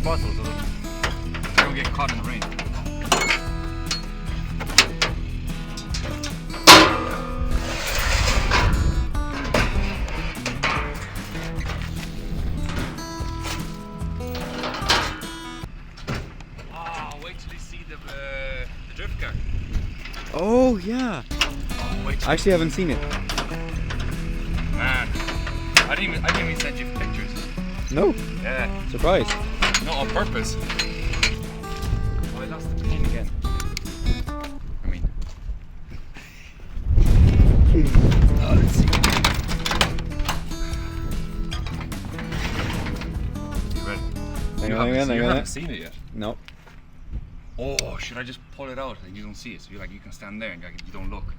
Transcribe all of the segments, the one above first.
possible so that they don't get caught in the rain. Wait till you see the drift car. Oh yeah. I actually haven't seen it. Man, I didn't even send you pictures. No. Yeah. Surprise. Not on purpose. Oh, I lost the pin again. I mean. Oh, let's see. You ready? You haven't seen it yet. No. Oh, should I just pull it out and you don't see it? So you can stand there and you don't look.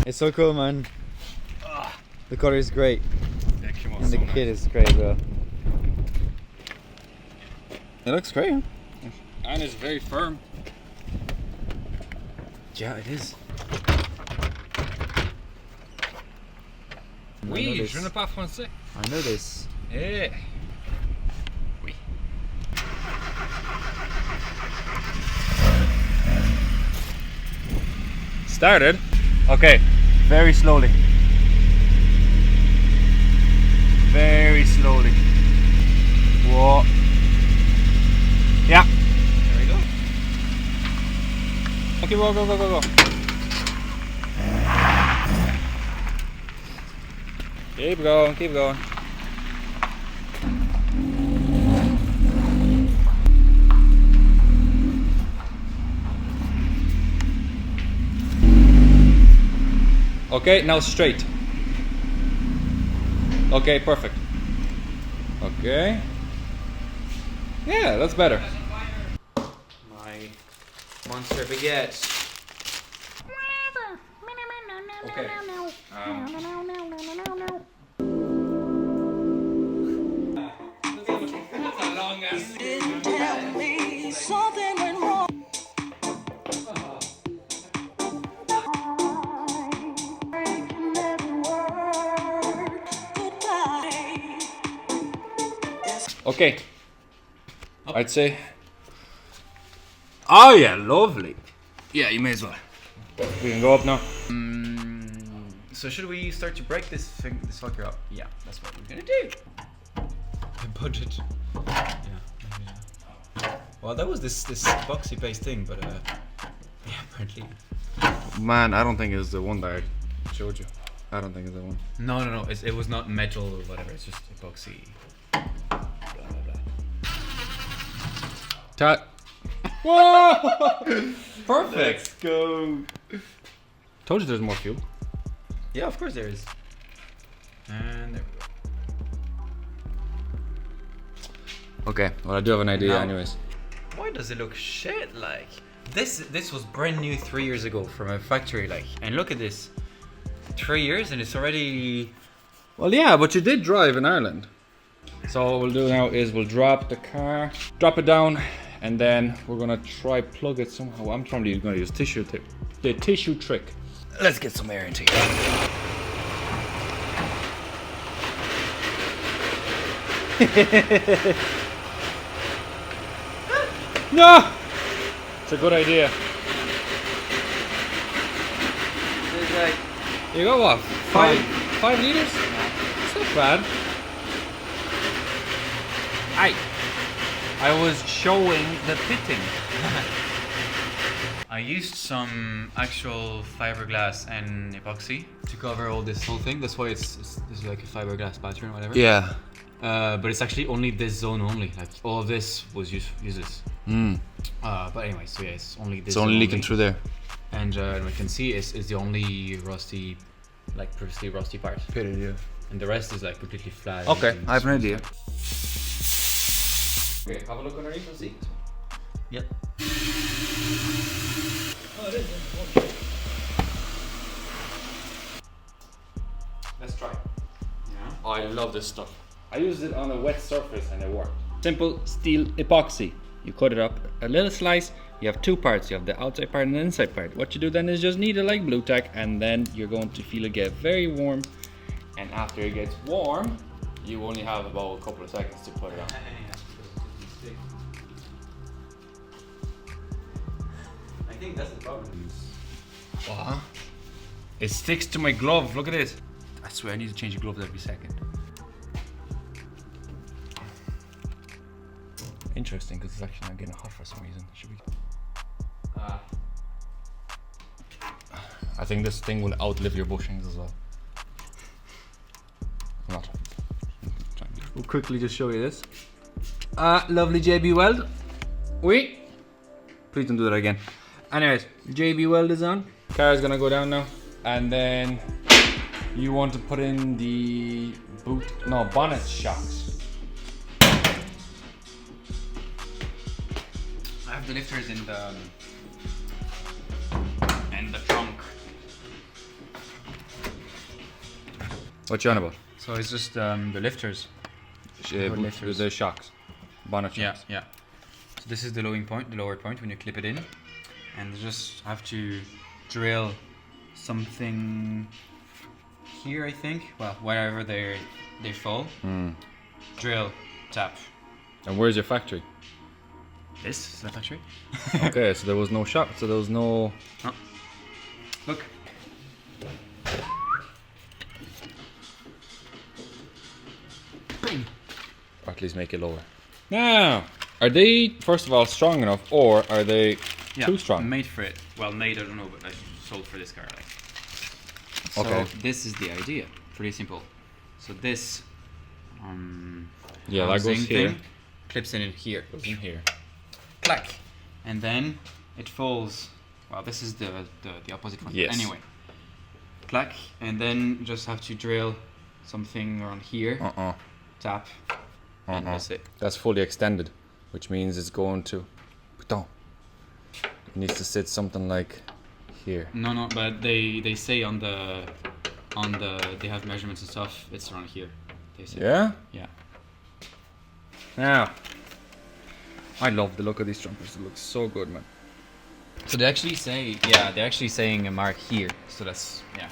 It's so cool, man. The color is great. Yeah, come on, And the kit is great as well. It looks great, huh? And it's very firm. Yeah, it is. Oui, je ne pas français. I know this. Yeah. Oui. Started. Okay, very slowly. Very slowly. Whoa. Yeah. There we go. Okay, go. Keep going. Okay, now straight. Okay, perfect. Okay. Yeah, that's better. My monster baguette. Okay. You didn't tell me something went wrong. Okay. I'd say. Oh yeah, lovely. Yeah, you may as well. We can go up now. So should we start to break this fucker up? Yeah, that's what we're gonna do. The budget. Yeah. Well, that was this boxy based thing, but yeah, apparently. Man, I don't think it's the one that I showed you. I don't think it's the one. No. It was not metal or whatever. It's just epoxy. Blah blah blah. Tat. Whoa! Perfect. Let's go. Told you there's more fuel. Yeah, of course there is. And there we go. Okay, well I do have an idea Now- anyways. Why does it look shit like? This was brand new 3 years ago from a factory, like, and look at this. 3 years and it's already. Well yeah, but you did drive in Ireland. So what we'll do now is we'll drop the car, drop it down, and then we're gonna try plug it somehow. I'm probably gonna use tissue tape. The tissue trick. Let's get some air into here. No! It's a good idea. It's like, You got what? 5 liters? It's not bad. I was showing the fitting. I used some actual fiberglass and epoxy to cover all this whole thing. That's why it's like a fiberglass pattern or whatever. Yeah. But it's actually only this zone only. Like all of this was useless. But anyway, so yeah, it's only this. It's only leaking through there. And we can see is the only rusty, like previously rusty part. Period, yeah. And the rest is like completely flat. Okay, I have an idea. Okay, have a look underneath the seat. Yep. Oh, it is. Let's try. Yeah. I love this stuff. I used it on a wet surface and it worked. Simple steel epoxy. You cut it up a little slice, You have two parts. You have the outside part and the inside part. What you do then is just knead it like blue tack, and then you're going to feel it get very warm. And after it gets warm, you only have about a couple of seconds to put it on. I think that's the problem. What? It sticks to my glove. Look at it. I swear I need to change the gloves every second. Interesting, because it's actually not getting hot for some reason. Should we? I think this thing will outlive your bushings as well. I'm not trying to. We'll quickly just show you this. Lovely JB Weld. Wait. Please don't do that again. Anyways, JB Weld is on. Car is gonna go down now, and then you want to put in the bonnet shocks. I have the lifters in the trunk. What you on about? So it's just the lifters. Lifters. The shocks, bonnet shocks. Yeah. So this is the lower point when you clip it in, and you just have to drill something here, I think. Well, wherever they fall. Drill, tap. And where's your factory? This is the factory. Okay, so there was no shock. So there was no. Oh. Look. Bang. Or at least make it lower. Now, are they first of all strong enough, or are they too strong? Made for it. Well, made, I don't know, but I sold for this car. Like. Okay. So this is the idea. Pretty simple. So this. Yeah, that housing goes here. thing clips in here. Goes in here. Clack. And then it falls. Well, this is the opposite one. Yes. Anyway. Clack. And then just have to drill something around here. Tap. And that's it. That's fully extended, which means it's going to. It needs to sit something like here. No, but they say on the they have measurements and stuff. It's around here. They say. Yeah. Yeah. Now, I love the look of these trumpets. It looks so good, man. So they actually say, they're actually saying a mark here. So that's here,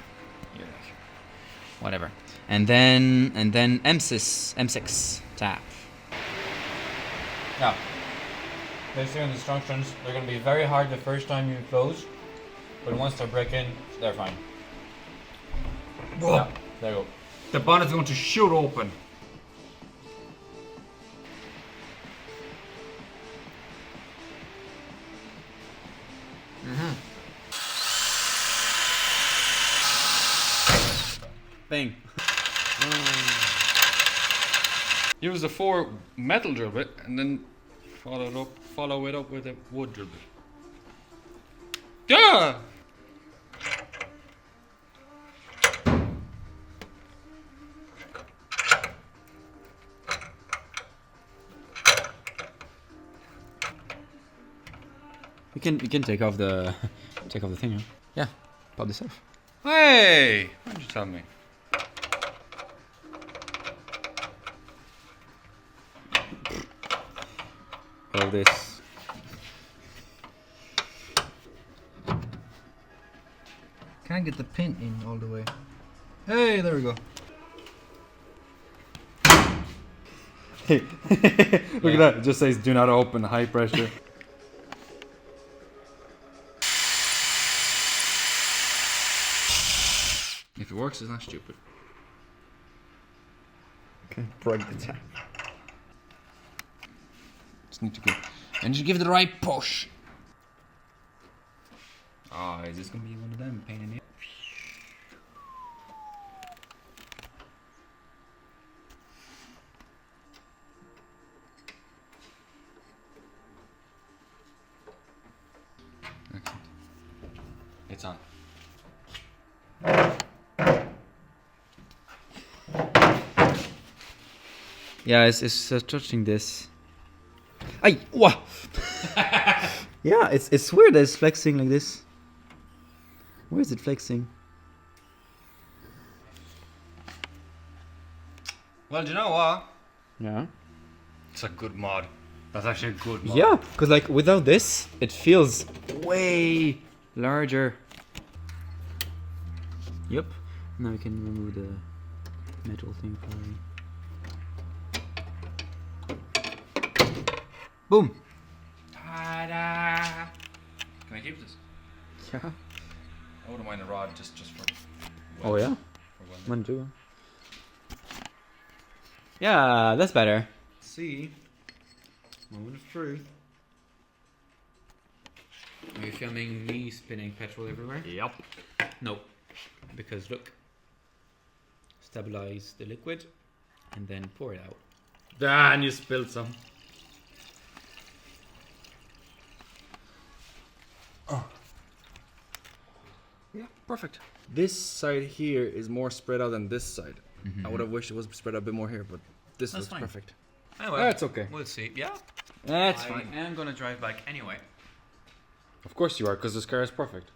like, whatever. And then M6 tap. Now, basically on the instructions, they're going to be very hard the first time you close, but once they're breaking, they're fine. Whoa. Yeah, there you go. The bonnet's going to shoot open. Bang. Use a 4 metal drill bit and then follow it up with a wood drill bit. Yeah! You can take off the thing, huh? Yeah, pop this off. Hey! Why did you tell me? All this. Can't get the pin in all the way. Hey, there we go. Look at that. It just says do not open, high pressure. If it works, it's not stupid. Okay, break the tap. Just need to give, and just give it the right push. Oh, is this gonna be one of them pain in the? Excellent. It's on. Yeah, it's touching this. Ay, wow. Yeah, it's weird that it's flexing like this. Where is it flexing? Well, do you know what? Yeah. It's a good mod. That's actually a good mod. Yeah, because like without this, it feels way larger. Yep. Now we can remove the metal thing probably. Boom! Ta-da! Can I keep this? Yeah. I wouldn't mind a rod just for. Oh yeah? For welding. One, two. Yeah, that's better. See, moment of truth. Are you filming me spinning petrol everywhere? Yep. No. Because look. Stabilize the liquid and then pour it out. And you spilled some. Oh. Yeah, perfect. This side here is more spread out than this side. I would have wished it was spread out a bit more here, but this That's looks fine. perfect. Oh, well, That's okay. We'll see. Yeah. That's I fine. am gonna drive back anyway. Of course you are, because this car is perfect.